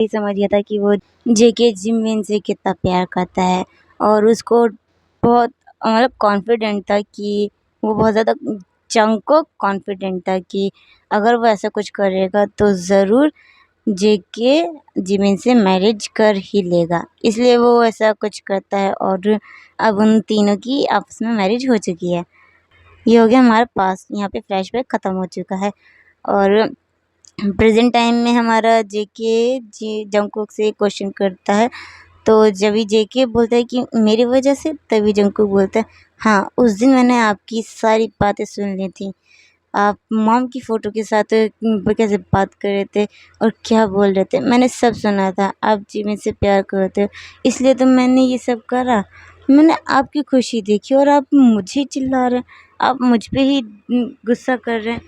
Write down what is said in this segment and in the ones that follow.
ही समझ गया था कि वो जेके जिमिन से कितना प्यार करता है और उसको बहुत मतलब कॉन्फिडेंट था कि वो बहुत ज़्यादा जंगकोक कॉन्फिडेंट था कि अगर वो ऐसा कुछ करेगा तो ज़रूर जेके जिमिन से मैरिज कर ही लेगा। इसलिए वो ऐसा कुछ करता है और अब उन तीनों की आपस में मैरिज हो चुकी है। ये हो गया हमारा पास्ट, यहाँ पे फ्लैशबैक ख़त्म हो चुका है और प्रेजेंट टाइम में हमारा जेके जंगकोक से क्वेश्चन करता है, तो जब भी जेके बोलता है कि मेरी वजह से, तभी जंगकोक बोलता है हाँ, उस दिन मैंने आपकी सारी बातें सुन ली थी। आप मॉम की फ़ोटो के साथ कैसे बात कर रहे थे और क्या बोल रहे थे, मैंने सब सुना था। आप जिमिन से प्यार करते हो, इसलिए तो मैंने ये सब करा। मैंने आपकी खुशी देखी और आप मुझे चिल्ला रहे हैं, आप मुझ पे ही गुस्सा कर रहे हैं।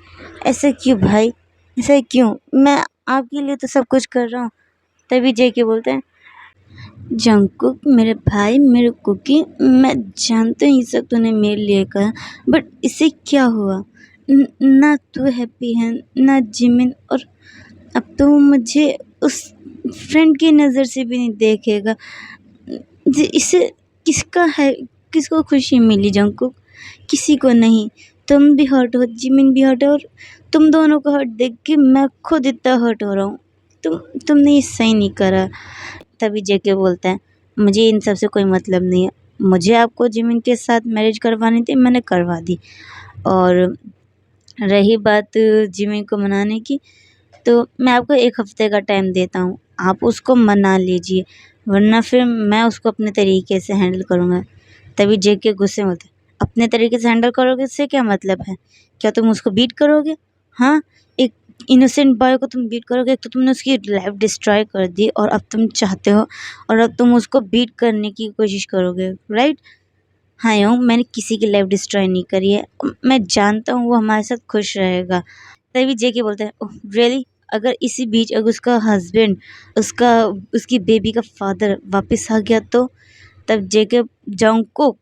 ऐसा क्यों भाई, ऐसा क्यों? मैं आपके लिए तो सब कुछ कर रहा हूँ। तभी जेके बोलते हैं जंगकुक मेरे भाई मेरे कुकी, मैं जानता हूँ ये सब तूने मेरे लिए कहा, बट इससे क्या हुआ? ना तू हैप्पी है ना जिमिन, और अब तो वो मुझे उस फ्रेंड की नज़र से भी नहीं देखेगा। इससे किसका है, किसको खुशी मिली जंगकुक? किसी को नहीं। तुम भी हर्ट हो, जिमिन भी हर्ट है, और तुम दोनों को हर्ट देख के मैं खुद इतना हर्ट हो रहा हूँ। तुमने ये सही नहीं करा। तभी जेके बोलता है मुझे इन सब से कोई मतलब नहीं है, मुझे आपको जिमिन के साथ मैरिज करवानी थी, मैंने करवा दी। और रही बात जिमिन को मनाने की, तो मैं आपको 1 हफ़्ते का टाइम देता हूँ, आप उसको मना लीजिए, वरना फिर मैं उसको अपने तरीके से हैंडल करूँगा। तभी जेके गुस्से में बोलता है अपने तरीके से हैंडल करोगे इससे क्या मतलब है? क्या तुम उसको बीट करोगे? हाँ, एक इनोसेंट बॉय को तुम बीट करोगे? एक तो तुमने उसकी लाइफ डिस्ट्रॉय कर दी और अब तुम चाहते हो और अब तुम उसको बीट करने की कोशिश करोगे, राइट? हाँ योंग, मैंने किसी की लाइफ डिस्ट्रॉय नहीं करी है, मैं जानता हूँ वो हमारे साथ खुश रहेगा। तभी जेके बोलता है ओह रियली? अगर इसी बीच अगर उसका हस्बैंड, उसकी बेबी का फादर वापस आ गया तो? तब जेके जंगकुक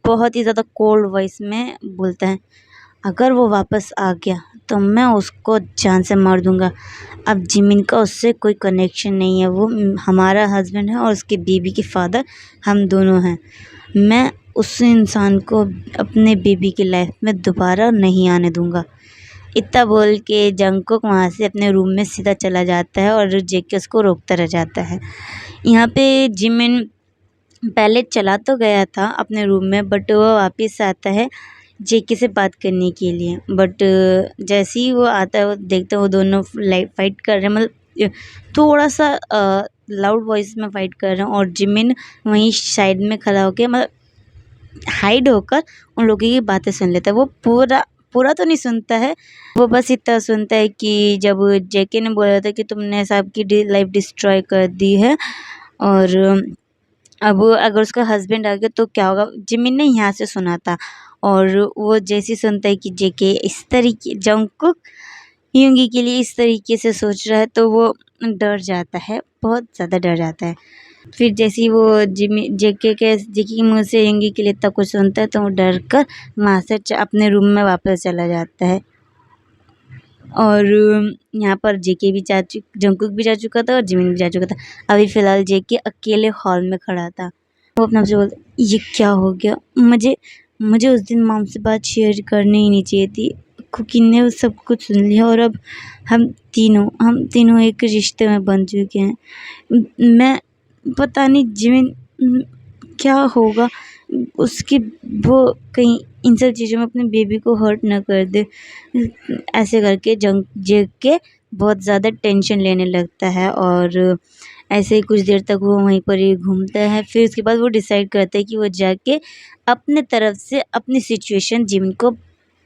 बहुत ही ज़्यादा कोल्ड वॉइस में बोलता है अगर वो वापस आ गया तो मैं उसको जान से मार दूँगा। अब जिमिन का उससे कोई कनेक्शन नहीं है, वो हमारा हस्बैंड है और उसके बेबी के फादर हम दोनों हैं। मैं उस इंसान को अपने बेबी की लाइफ में दोबारा नहीं आने दूँगा। इतना बोल के जंगकुक वहाँ से अपने रूम में सीधा चला जाता है और जेके उसको रोकता रह जाता है। यहाँ पे जिमिन पहले चला तो गया था अपने रूम में, बट वो वापस आता है जेके से बात करने के लिए। बट जैसे ही वो आता है, वो देखता है वो दोनों फाइट कर रहे हैं, मतलब थोड़ा सा लाउड वॉइस में फाइट कर रहे हैं और जिमिन वहीं साइड में खड़ा होकर मतलब हाइड होकर उन लोगों की बातें सुन लेता है। वो पूरा तो नहीं सुनता है, वो बस इतना सुनता है कि जब जेके ने बोला था कि तुमने सबकी लाइफ डिस्ट्रॉय कर दी है और अब अगर उसका हस्बैंड आ गया तो क्या होगा, जिमिन ने यहाँ से सुना था। और वो जैसे सुनता है कि जेके इस तरीके जंगकुक यूंगी के लिए इस तरीके से सोच रहा है तो वो डर जाता है, बहुत ज़्यादा डर जाता है। फिर जैसे ही वो जेके के मुँह से यूंगी के लिए इतना कुछ सुनता है तो वो डर कर वहाँ से अपने रूम में वापस चला जाता है। और यहाँ पर जेके भी जंगकुक भी जा चुका था और जिमिन भी जा चुका था। अभी फ़िलहाल जेके अकेले हॉल में खड़ा था। वो अपने आप से बोलता ये क्या हो गया? मुझे उस दिन मॉम से बात शेयर करनी ही नहीं चाहिए थी। कुकी ने वो सब कुछ सुन लिया और अब हम तीनों एक रिश्ते में बंध चुके हैं। मैं पता नहीं जिमिन क्या होगा उसकी, वो कहीं इन सब चीज़ों में अपने बेबी को हर्ट ना कर दे। ऐसे करके जेके बहुत ज़्यादा टेंशन लेने लगता है और ऐसे ही कुछ देर तक वो वहीं पर ही घूमता है। फिर उसके बाद वो डिसाइड करता है कि वो जाके अपने तरफ से अपनी सिचुएशन जिमिन को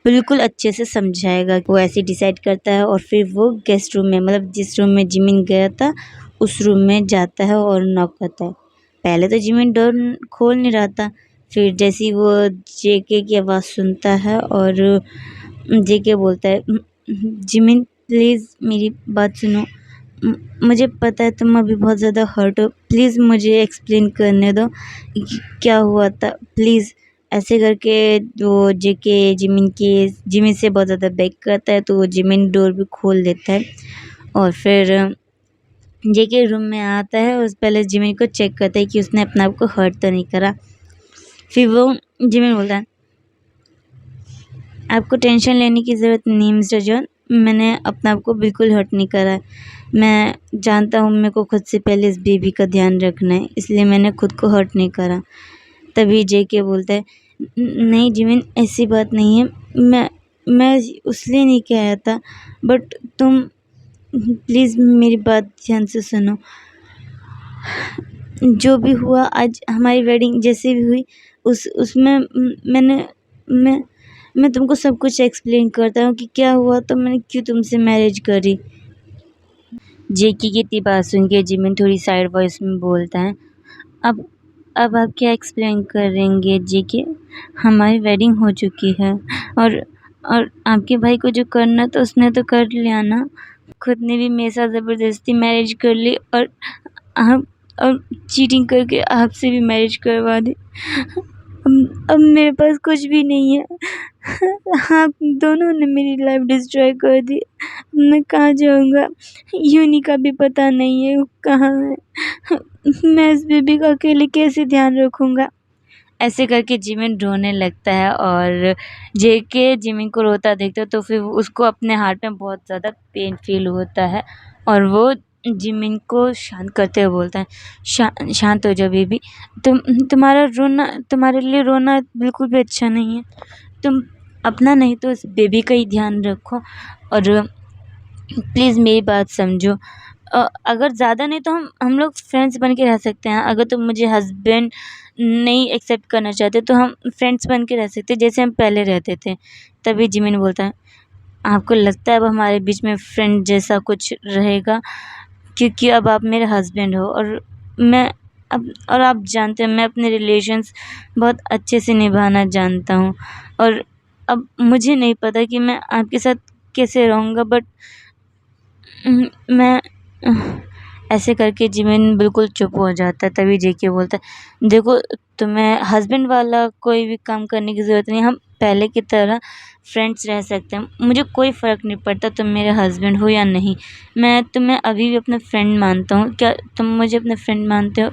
बिल्कुल अच्छे से समझाएगा। वो ऐसे डिसाइड करता है और फिर वो गेस्ट रूम में, मतलब जिस रूम में जिमिन गया था उस रूम में जाता है और नॉक करता है। पहले तो जिमिन डोर खोल नहीं रहा था, फिर जैसे ही वो जेके की आवाज़ सुनता है और जेके बोलता है जिमिन प्लीज़ मेरी बात सुनो, मुझे पता है तुम अभी बहुत ज़्यादा हर्ट हो, प्लीज़ मुझे एक्सप्लेन करने दो कि क्या हुआ था प्लीज़। ऐसे करके वो जेके जिमिन से बहुत ज़्यादा बेग करता है तो वो जिमिन डोर भी खोल देता है और फिर जेके रूम में आता है, उस पहले जिमिन को चेक करता है कि उसने अपने आप को हर्ट तो नहीं करा। फिर वो जिमिन बोलता है, आपको टेंशन लेने की ज़रूरत नहीं मिस्टर जॉन, मैंने अपने आप को बिल्कुल हर्ट नहीं करा है। मैं जानता हूँ मेरे को खुद से पहले इस बेबी का ध्यान रखना है, इसलिए मैंने खुद को हर्ट नहीं करा। तभी जेके बोलता है, नहीं जिमिन, ऐसी बात नहीं है, मैं उसलिए नहीं कह रहा था, बट तुम प्लीज़ मेरी बात ध्यान से सुनो। जो भी हुआ आज हमारी वेडिंग जैसे भी हुई, उसमें मैं तुमको सब कुछ एक्सप्लेन करता हूँ कि क्या हुआ, तो मैंने क्यों तुमसे मैरिज करी। जेकी की इतनी बात सुन के जिमिन थोड़ी साइड वॉइस में बोलता है, अब आप क्या एक्सप्लेन करेंगे जेके, हमारी वेडिंग हो चुकी है, और आपके भाई को जो करना था उसने तो कर लिया ना, खुद ने भी मेरे साथ ज़बरदस्ती मैरिज कर ली, और आप और चीटिंग करके आपसे भी मैरिज करवा दी। अब मेरे पास कुछ भी नहीं है। आप दोनों ने मेरी लाइफ डिस्ट्रॉय कर दी। मैं कहाँ जाऊँगा, यूनी का भी पता नहीं है वो कहाँ है। मैं इस बेबी का अकेले कैसे ध्यान रखूँगा। ऐसे करके जिमिन रोने लगता है, और जेके जिमिन को रोता देखता है तो फिर उसको अपने हार्ट में बहुत ज़्यादा पेन फील होता है, और वो जिमिन को शांत करते हुए बोलता है, शांत हो जाओ बेबी, तुम्हारे लिए रोना बिल्कुल भी अच्छा नहीं है। तुम अपना नहीं तो इस बेबी का ही ध्यान रखो, और प्लीज़ मेरी बात समझो। अगर ज़्यादा नहीं तो हम लोग फ्रेंड्स बन के रह सकते हैं। अगर तुम मुझे हस्बैंड नहीं एक्सेप्ट करना चाहते तो हम फ्रेंड्स बन के रह सकते हैं जैसे हम पहले रहते थे। तभी जिमिन बोलता है, आपको लगता है अब हमारे बीच में फ्रेंड जैसा कुछ रहेगा, क्योंकि अब आप मेरे हस्बैंड हो, और आप जानते हैं मैं अपने रिलेशंस बहुत अच्छे से निभाना जानता हूँ, और अब मुझे नहीं पता कि मैं आपके साथ कैसे रहूँगा, बट मैं ऐसे करके जिमिन बिल्कुल चुप हो जाता है। तभी जेके बोलता है, देखो तुम्हें हस्बैंड वाला कोई भी काम करने की ज़रूरत नहीं, हम पहले की तरह फ्रेंड्स रह सकते हैं। मुझे कोई फ़र्क नहीं पड़ता तुम मेरे हस्बैंड हो या नहीं, मैं तुम्हें अभी भी अपना फ्रेंड मानता हूँ। क्या तुम मुझे अपना फ्रेंड मानते हो?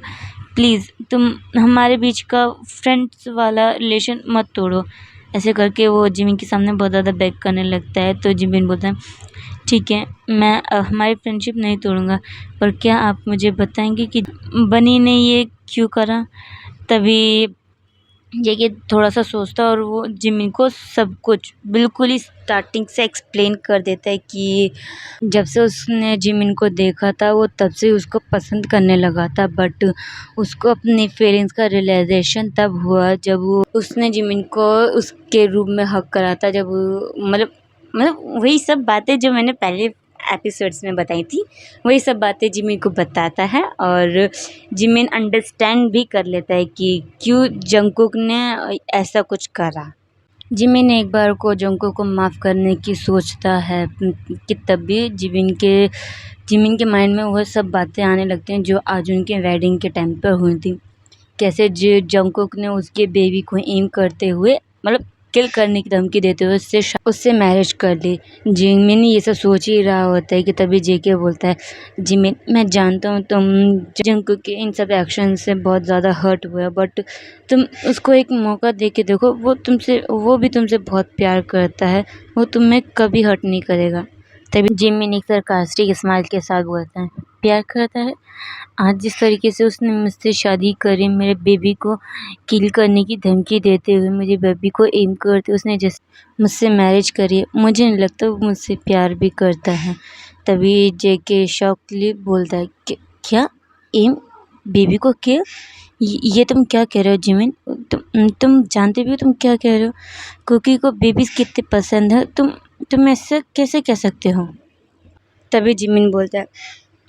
प्लीज़ तुम हमारे बीच का फ्रेंड्स वाला रिलेशन मत तोड़ो। ऐसे करके वो जिमिन के सामने बहुत ज़्यादा बेग करने लगता है। तो जिमिन बोलता है, ठीक है, मैं हमारी फ्रेंडशिप नहीं तोड़ूँगा, पर क्या आप मुझे बताएंगे कि बनी ने ये क्यों करा? तभी जेके थोड़ा सा सोचता है, और वो जिमिन को सब कुछ बिल्कुल ही स्टार्टिंग से एक्सप्लेन कर देता है कि जब से उसने जिमिन को देखा था वो तब से उसको पसंद करने लगा था, बट उसको अपनी फीलिंग्स का रियलाइजेशन तब हुआ जब वो उसने जिमिन को उसके रूम में हक करा था। जब मतलब वही सब बातें जो मैंने पहले एपिसोड्स में बताई थी, वही सब बातें जिमिन को बताता है, और जिमिन अंडरस्टैंड भी कर लेता है कि क्यों जंगकुक ने ऐसा कुछ करा। जिमिन एक बार को जंगकुक को माफ़ करने की सोचता है कि तभी जिमिन के माइंड में वह सब बातें आने लगती हैं जो आज उनके वेडिंग के टाइम पर हुई थी। कैसे जंगकुक ने उसके बेबी को एम करते हुए, मतलब किल करने की धमकी देते हुए उससे मैरिज कर ली। जिमिन ये सब सोच ही रहा होता है कि तभी जेके बोलता है, जिमिन मैं जानता हूँ तुम जंगकुक के इन सब एक्शन से बहुत ज़्यादा हर्ट हुआ, बट तुम उसको एक मौका दे के देखो, वो भी तुमसे बहुत प्यार करता है, वो तुम्हें कभी हर्ट नहीं करेगा। तभी जिमिन एक सरकास्टिक स्माइल के साथ बोलता है, प्यार करता है? आज जिस तरीके से उसने मुझसे शादी करी, मेरे बेबी को किल करने की धमकी देते हुए, मेरे बेबी को एम करते उसने जैसे मुझसे मैरिज करी है, मुझे नहीं लगता वो मुझसे प्यार भी करता है। तभी जेके शॉकली बोलता है, क्या एम बेबी को किल? ये तुम क्या कह रहे हो जिमिन? तुम जानते भी हो तुम क्या कह रहे हो? कुकी को बेबीज कितने पसंद है, तुम ऐसा कैसे कह सकते हो? तभी जिमिन बोलता है,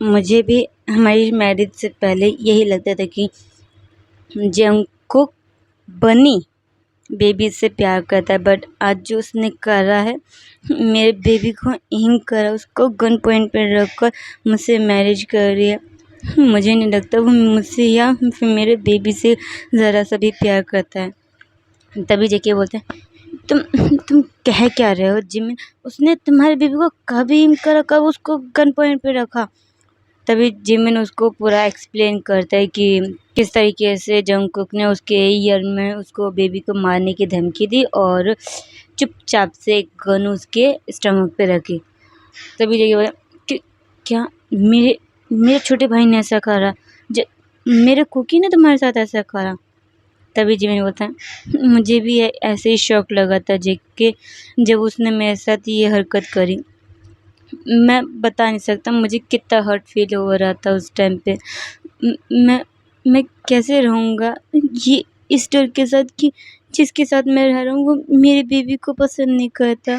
मुझे भी हमारी मैरिज से पहले यही लगता था कि जंगकुक बनी बेबी से प्यार करता है, बट आज जो उसने करा है, मेरे बेबी को एम करा, उसको गन पॉइंट पर रखकर मुझसे मैरिज कर रही है, मुझे नहीं लगता वो मुझसे या फिर मेरे बेबी से ज़रा सा भी प्यार करता है। तभी जेके बोलते हैं, तुम कह क्या रहे हो जिमिन? उसने तुम्हारे बेबी को कभी एम करा, कब उसको गन पॉइंट पे रखा? तभी जिमिन उसको पूरा एक्सप्लेन करता है कि किस तरीके से जंगकुक ने उसके ईयर में उसको बेबी को मारने की धमकी दी और चुपचाप से एक गन उसके स्टमक पे रखी। तभी जैकी बोला कि क्या मेरे मेरे छोटे भाई ने ऐसा करा, मेरे कुकी ने तुम्हारे साथ ऐसा करा। तभी जिमिन बोलता है मुझे भी ऐसे ही शौक लगा था देख के जब उसने मेरे साथ ये हरकत करी। मैं बता नहीं सकता मुझे कितना हर्ट फील हो रहा था उस टाइम पे। मैं कैसे रहूँगा ये इस डर के साथ कि जिसके साथ मैं रह रहा हूँ वो मेरे बेबी को पसंद नहीं करता।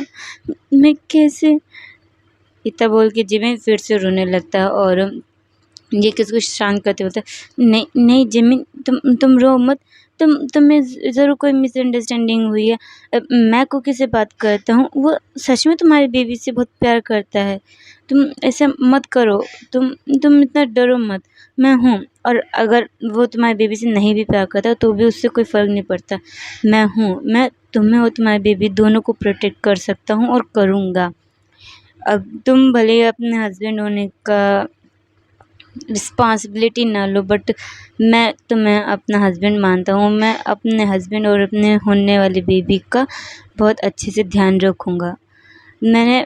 मैं कैसे, इतना बोल के जिमिन फिर से रोने लगता है और ये किसको शांत करते बोलता है नहीं नहीं जिमिन तुम रो मत, तुम्हें ज़रूर कोई मिसअंडरस्टैंडिंग हुई है। मैं कुकी से बात करता हूँ, वो सच में तुम्हारे बेबी से बहुत प्यार करता है। तुम ऐसा मत करो, तुम इतना डरो मत, मैं हूँ। और अगर वो तुम्हारे बेबी से नहीं भी प्यार करता तो भी उससे कोई फ़र्क नहीं पड़ता। मैं हूँ, मैं तुम्हें और तुम्हारे बेबी दोनों को प्रोटेक्ट कर सकता हूँ और करूँगा। अब तुम भले ही अपने हस्बैंड होने का रिस्पॉन्सिबिलिटी ना लो बट मैं तुम्हें अपना हस्बैंड मानता हूँ। मैं अपने हस्बैंड और अपने होने वाली बेबी का बहुत अच्छे से ध्यान रखूँगा। मैंने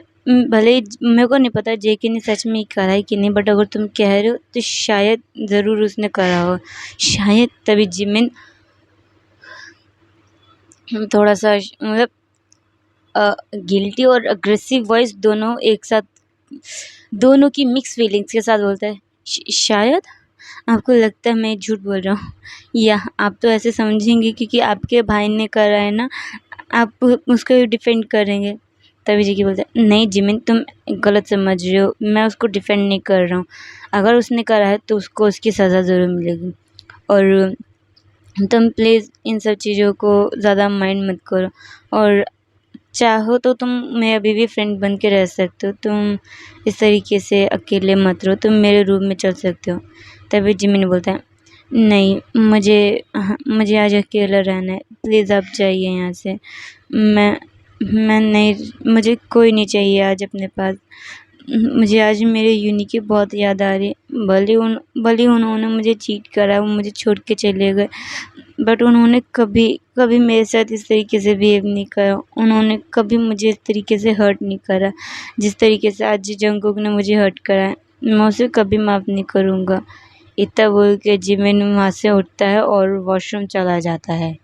भले ही मेरे को नहीं पता जेके ने सच में करा है कि नहीं बट अगर तुम कह रहे हो तो शायद ज़रूर उसने करा हो, शायद। तभी जिमिन थोड़ा सा मतलब गिल्टी और अग्रेसिव वॉइस दोनों एक साथ, दोनों की मिक्स फीलिंग्स के साथ बोलता है शायद आपको लगता है मैं झूठ बोल रहा हूँ, या आप तो ऐसे समझेंगे क्योंकि आपके भाई ने करा है ना, आप उसको डिफेंड करेंगे। तभी जेके बोलता है नहीं जिमिन तुम गलत समझ रहे हो, मैं उसको डिफेंड नहीं कर रहा हूँ। अगर उसने करा है तो उसको उसकी सज़ा ज़रूर मिलेगी। और तुम प्लीज़ इन सब चीज़ों को ज़्यादा माइंड मत करो और चाहो तो तुम मेरे अभी भी फ्रेंड बन के रह सकते हो। तुम इस तरीके से अकेले मत रहो, तुम मेरे रूम में चल सकते हो। तभी जिमिन बोलता है नहीं मुझे आज अकेला रहना है, प्लीज़ आप जाइए यहाँ से। मैं नहीं, मुझे कोई नहीं चाहिए आज अपने पास। मुझे आज मेरे यूनी की बहुत याद आ रही है। भले उन्होंने मुझे चीट करा, वो मुझे छोड़ के चले गए बट उन्होंने कभी मेरे साथ इस तरीके से बिहेव नहीं करा। उन्होंने कभी मुझे इस तरीके से हर्ट नहीं करा जिस तरीके से आज जंगकुक ने मुझे हर्ट करा है। मैं उसे कभी माफ़ नहीं करूँगा। इतना बोल के जिमिन वहाँ से उठता है और वॉशरूम चला जाता है।